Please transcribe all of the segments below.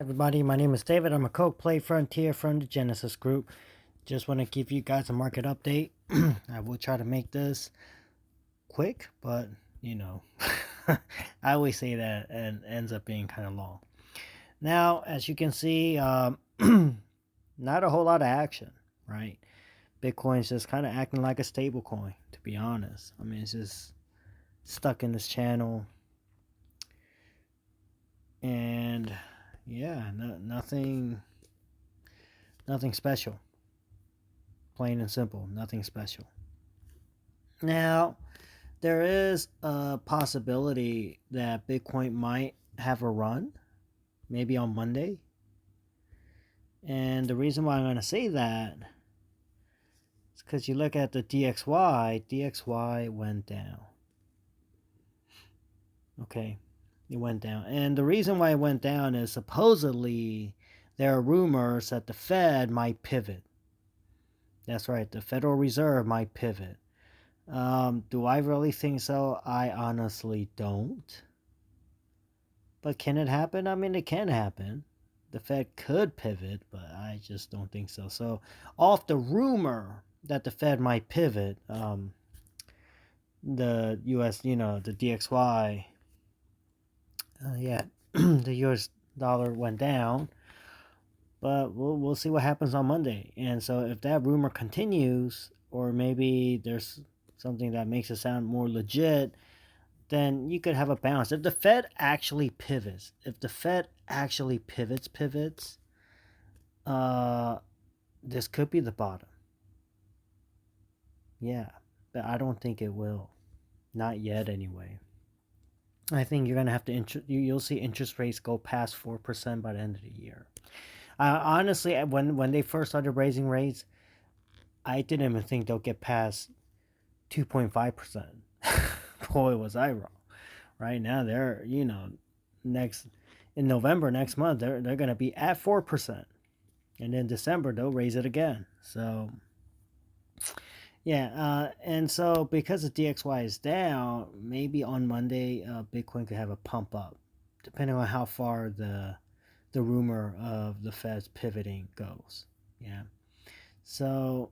Everybody, my name is David. I'm a Coke Play Frontier from the Genesis Group. Just want to give you guys a market update. I will try to make this quick, but you know, I always say that and ends up being kind of long. Now, as you can see, not a whole lot of action, right? Bitcoin's just kind of acting like a stable coin, to be honest. I mean, it's just stuck in this channel, and yeah, nothing special. Plain and simple, nothing special. Now, there is a possibility that Bitcoin might have a run, maybe on Monday. And the reason why I'm going to say that is because you look at the DXY went down. Okay, it went down. And the reason why it went down is supposedly there are rumors that the Fed might pivot. That's right, the Federal Reserve might pivot. Do I really think so? I honestly don't. But can it happen? I mean, it can happen. The Fed could pivot, but I just don't think so. So, off the rumor that the Fed might pivot, the U.S., the DXY, the U.S. dollar went down. But we'll see what happens on Monday. And so, if that rumor continues, or maybe there's something that makes it sound more legit, then you could have a balance. If the Fed actually pivots, this could be the bottom. Yeah, but I don't think it will. Not yet, anyway. I think you're gonna have to you'll see interest rates go past 4% by the end of the year. Honestly, when they first started raising rates, I didn't even think they'll get past 2.5%. Boy, was I wrong. Right now, they're next in November next month they're gonna be at 4%, and in December they'll raise it again. So yeah, and so because the DXY is down, maybe on Monday Bitcoin could have a pump up, depending on how far the rumor of the Fed's pivoting goes. Yeah. So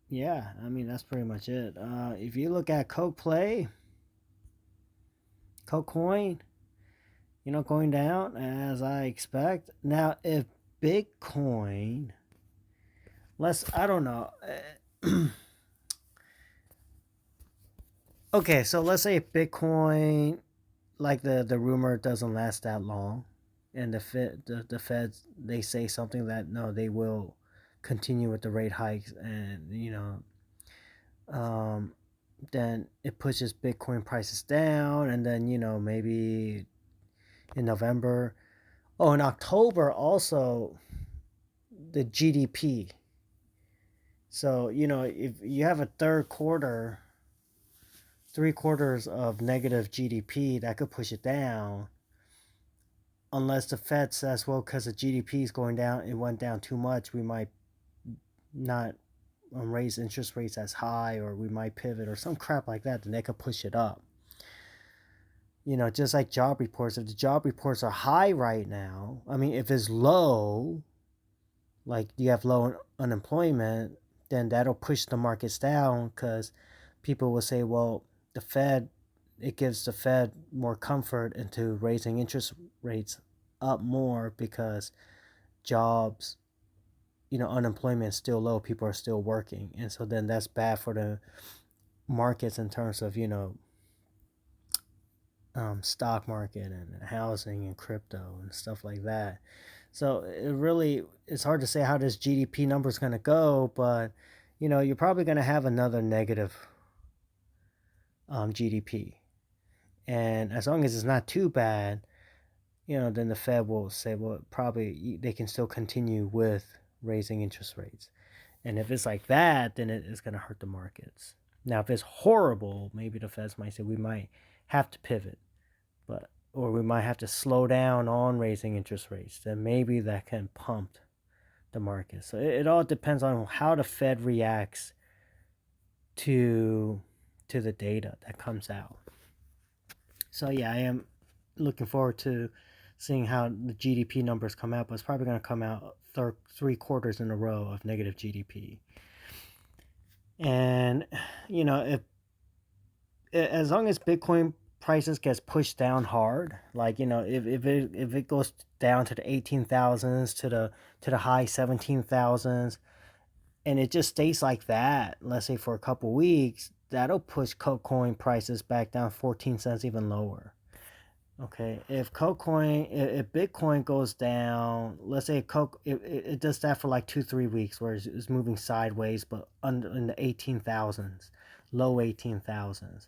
yeah, I mean that's pretty much it. If you look at Coke Play, Coke Coin, going down as I expect. Now, if Bitcoin, I don't know. Okay, so let's say Bitcoin, like the rumor doesn't last that long, and the Feds they say something that no, they will continue with the rate hikes, and um, then it pushes Bitcoin prices down, and then maybe in November. Oh, in October also the GDP. So, if you have a third quarter, 3 quarters of negative GDP, that could push it down. Unless the Fed says, well, because the GDP is going down, it went down too much, we might not raise interest rates as high, or we might pivot, or some crap like that, then they could push it up. Just like job reports. If the job reports are high right now, I mean, if it's low, like you have low unemployment, then that'll push the markets down because people will say, well, it gives the Fed more comfort into raising interest rates up more because jobs, unemployment is still low, people are still working. And so then that's bad for the markets in terms of, stock market and housing and crypto and stuff like that. So it's hard to say how this GDP number is going to go, but you're probably going to have another negative GDP, and as long as it's not too bad, then the Fed will say, well, probably they can still continue with raising interest rates. And if it's like that, then it's going to hurt the markets. Now, if it's horrible, maybe the Feds might say we might have to pivot, or we might have to slow down on raising interest rates. Then maybe that can pump the market. So it all depends on how the Fed reacts to the data that comes out. So yeah, I am looking forward to seeing how the GDP numbers come out, but it's probably going to come out 3 quarters in a row of negative GDP. And if as long as Bitcoin prices gets pushed down hard, like if it goes down to the 18,000s to the high 17,000s, and it just stays like that, let's say for a couple weeks, that'll push Coin prices back down 14 cents even lower. Okay, if Bitcoin goes down, let's say it does that for like 2-3 weeks, where it's moving sideways, but under in the 18,000s, low 18,000s,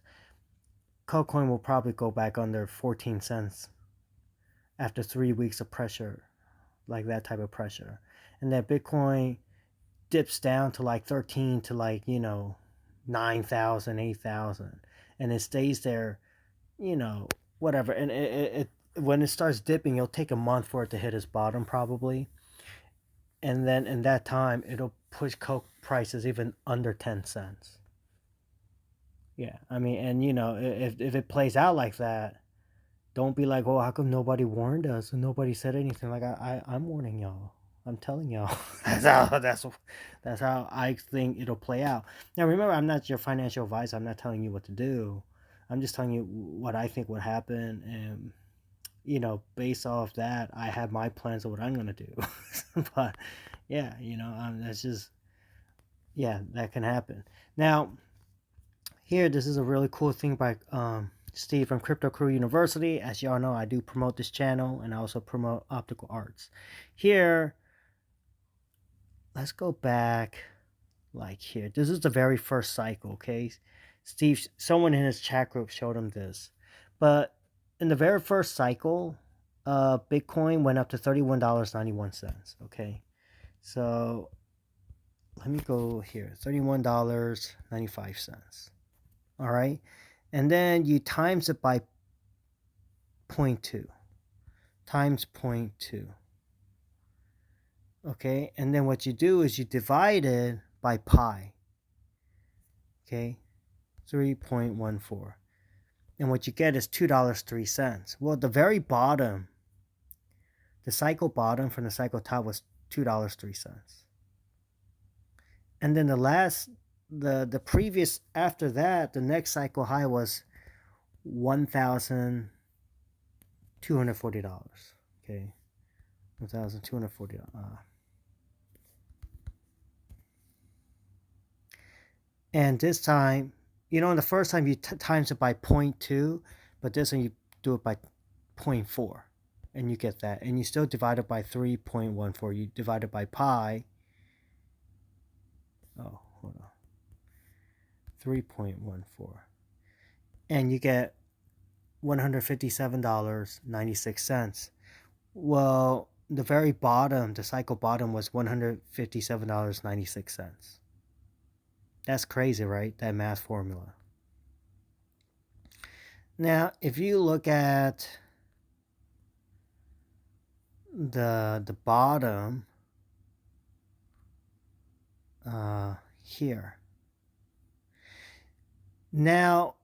Coin will probably go back under 14 cents after 3 weeks of pressure, like that type of pressure, and that Bitcoin dips down to like 13 to like 9,000, 8,000, and it stays there, you know, whatever. And it when it starts dipping, it'll take a month for it to hit its bottom probably, and then in that time, it'll push Coke prices even under 10 cents. Yeah, I mean, and if it plays out like that, don't be like, oh, how come nobody warned us and nobody said anything? Like I'm warning y'all. I'm telling y'all. That's how I think it'll play out. Now remember, I'm not your financial advisor. I'm not telling you what to do. I'm just telling you what I think would happen, and based off that, I have my plans of what I'm gonna do. But yeah, that's just yeah, that can happen. Now here, this is a really cool thing by Steve from Crypto Crew University. As y'all know, I do promote this channel, and I also promote optical arts. Here, let's go back like here. This is the very first cycle, okay? Steve, someone in his chat group showed him this. But in the very first cycle, Bitcoin went up to $31.91, okay? So let me go here, $31.95. All right? And then you times it by 0.2 times 0.2. Okay, and then what you do is you divide it by pi. Okay, 3.14. And what you get is $2.03. Well, the very bottom, the cycle bottom from the cycle top was $2.03. And then the previous, after that, the next cycle high was $1,240. Okay, $1,240. And this time, in the first time you times it by 0.2, but this one you do it by 0.4, and you get that. And you still divide it by 3.14. You divide it by pi. Oh, hold on. 3.14. And you get $157.96. Well, the very bottom, the cycle bottom, was $157.96. That's crazy, right? That math formula. Now, if you look at the bottom here. Now,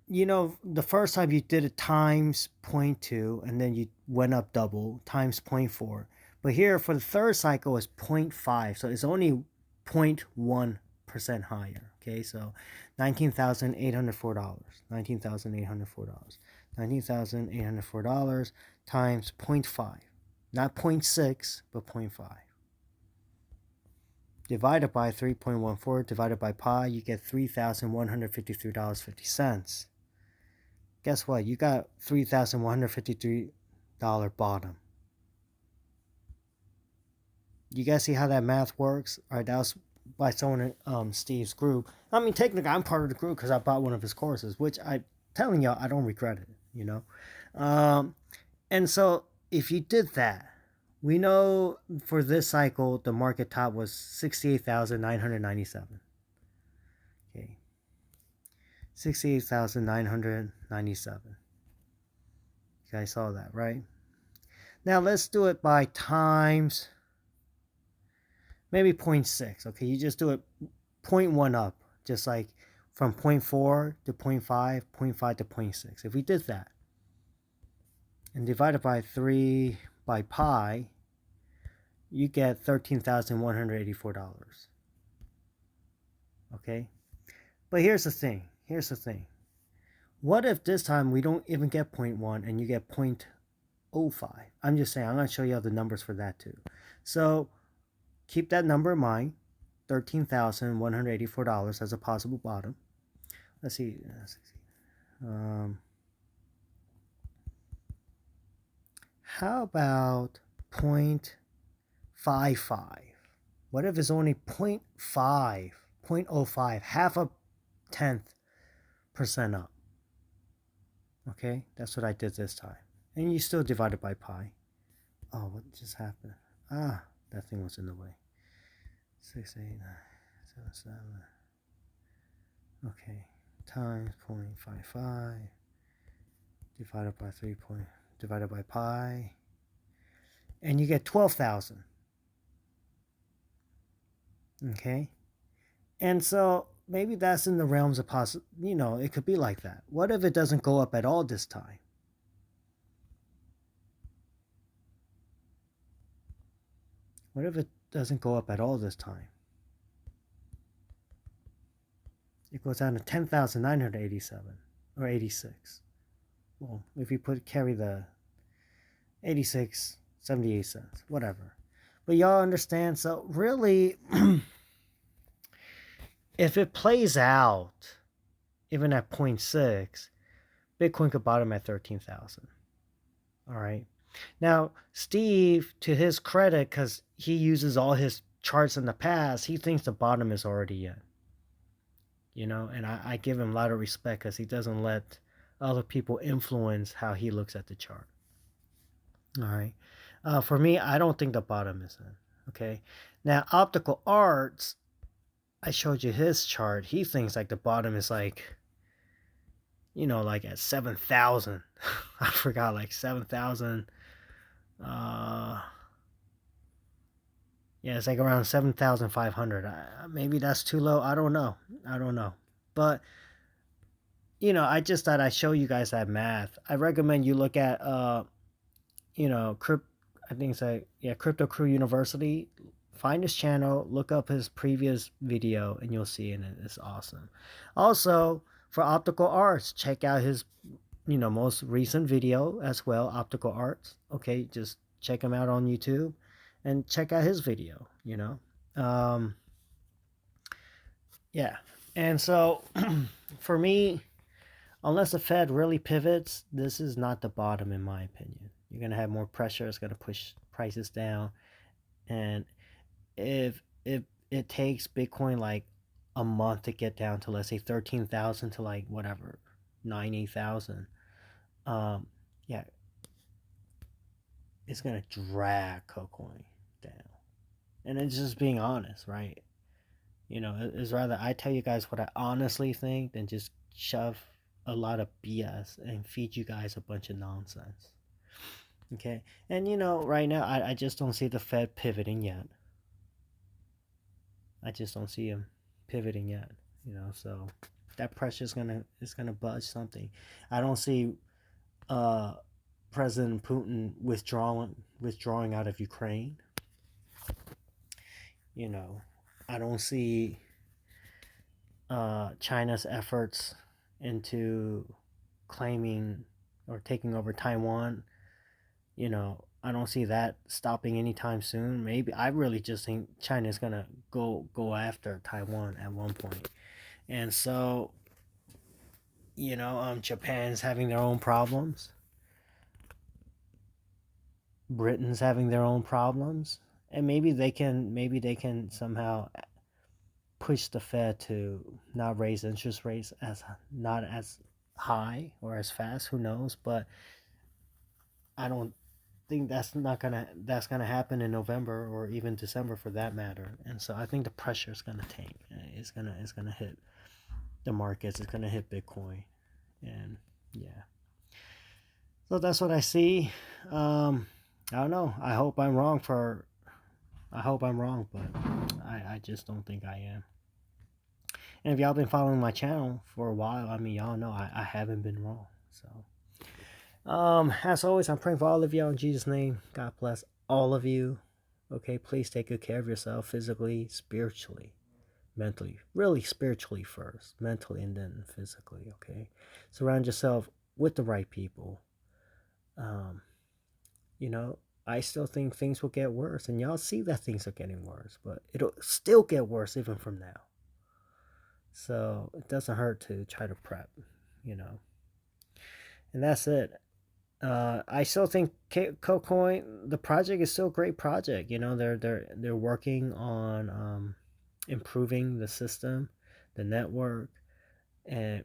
the first time you did it times 0.2, and then you went up double, times 0.4. But here, for the third cycle, is 0.5. So it's only 0.1% higher. Okay, so $19,804. $19,804. $19,804 times 0.5. Not 0.6, but 0.5. Divided by 3.14, divided by pi, you get $3,153.50. Guess what? You got $3,153 bottom. You guys see how that math works? All right, that was by someone in Steve's group. I mean, technically, I'm part of the group because I bought one of his courses, which I'm telling y'all, I don't regret it, And so, if you did that, we know for this cycle, the market top was 68,997. Okay. 68,997. You guys saw that, right? Now, let's do it by times, maybe 0.6. Okay, you just do it 0.1 up, just like from 0.4 to 0.5, 0.5 to 0.6. If we did that, and divide it by 3 by pi, you get $13,184. Okay? But here's the thing. Here's the thing. What if this time we don't even get 0.1 and you get 0.05? I'm just saying, I'm going to show you all the numbers for that too. So keep that number in mind, $13,184 as a possible bottom. Let's see. How about 0.55? What if it's only 0.5, 0.05, half a tenth percent up? Okay, that's what I did this time. And you still divide it by pi. Oh, what just happened? Ah, that thing was in the way. 68977. Okay, times 0.55 divided by 3 divided by pi, and you get 12,000. Okay, and so maybe that's in the realms of possible. You know, it could be like that. What if it doesn't go up at all this time? What if it doesn't go up at all this time? It goes down to 10,987 or 86. Well, if you carry the 86.78 whatever. But y'all understand? So really, if it plays out, even at 0.6, Bitcoin could bottom at 13,000. All right. Now, Steve, to his credit, because he uses all his charts in the past, he thinks the bottom is already in. You know, and I give him a lot of respect because he doesn't let other people influence how he looks at the chart. All right. For me, I don't think the bottom is in. Okay. Now, Optical Arts, I showed you his chart. He thinks like the bottom is like, you know, like at 7,000. I forgot, like 7,000. Yeah, it's like around 7,500. Maybe that's too low. I don't know. But, you know, I just thought I'd show you guys that math. I recommend you look at, you know, I think it's like, yeah, Crypto Crew University. Find his channel, look up his previous video, and you'll see it. It's awesome. Also, for Optical Arts, check out his, you know, most recent video as well, Optical Arts. Okay, just check him out on YouTube and check out his video, you know. Yeah. And so for me, unless the Fed really pivots, this is not the bottom in my opinion. You're going to have more pressure. It's going to push prices down. And if it takes Bitcoin like a month to get down to, let's say, 13,000 to like whatever 90,000, yeah, it's gonna drag KOK down. And it's just being honest, right? You know, it's rather I tell you guys what I honestly think than just shove a lot of BS and feed you guys a bunch of nonsense. Okay, and you know, right now I just don't see the Fed pivoting yet. I just don't see him pivoting yet, you know. So that pressure is gonna budge something. I don't see President Putin withdrawing out of Ukraine. You know, I don't see China's efforts into claiming or taking over Taiwan. You know, I don't see that stopping anytime soon. Maybe I really just think China's gonna go after Taiwan at one point. And so, you know, Japan's having their own problems. Britain's having their own problems, and maybe they can somehow push the Fed to not raise interest rates not as high or as fast. Who knows? But I don't think that's gonna happen in November or even December for that matter. And so I think the pressure is gonna tank. It's gonna hit the markets. It's gonna hit Bitcoin, and yeah. So that's what I see. I don't know. I hope I'm wrong, but I just don't think I am. And if y'all been following my channel for a while, I mean, y'all know I haven't been wrong. So As always, I'm praying for all of y'all in Jesus' name. God bless all of you. Okay, please take good care of yourself physically, spiritually, mentally. Really spiritually first, mentally, and then physically. Okay, surround yourself with the right people. Um, you know, I still think things will get worse, and y'all see that things are getting worse, but it'll still get worse even from now. So it doesn't hurt to try to prep, you know. And that's it. I still think KoKoin, the project is still a great project. You know, they're working on improving the system, the network, and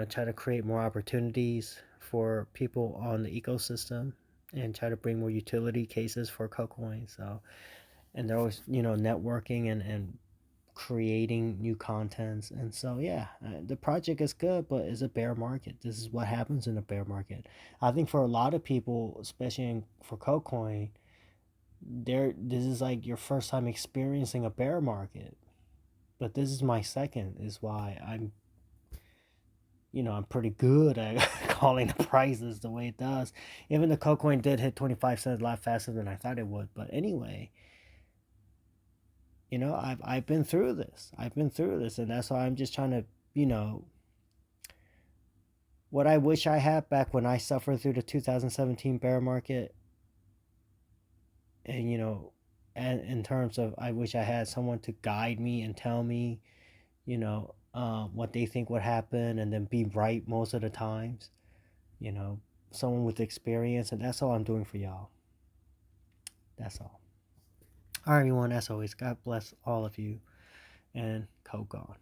try to create more opportunities for people on the ecosystem, and try to bring more utility cases for KoKoin. So, and they're always networking and creating new contents. And so yeah, the project is good, but it's a bear market. This is what happens in a bear market. I think for a lot of people, especially for KoCoin, this is like your first time experiencing a bear market, but this is my second. Is why I'm pretty good at calling the prices the way it does. Even the KoCoin did hit 25 cents a lot faster than I thought it would, but anyway, I've been through this. I've been through this, and that's why I'm just trying to, you know, what I wish I had back when I suffered through the 2017 bear market, and and in terms of, I wish I had someone to guide me and tell me, what they think would happen, and then be right most of the times. You know, someone with experience, and that's all I'm doing for y'all. That's all. All right, everyone. As always, God bless all of you, and Coke on.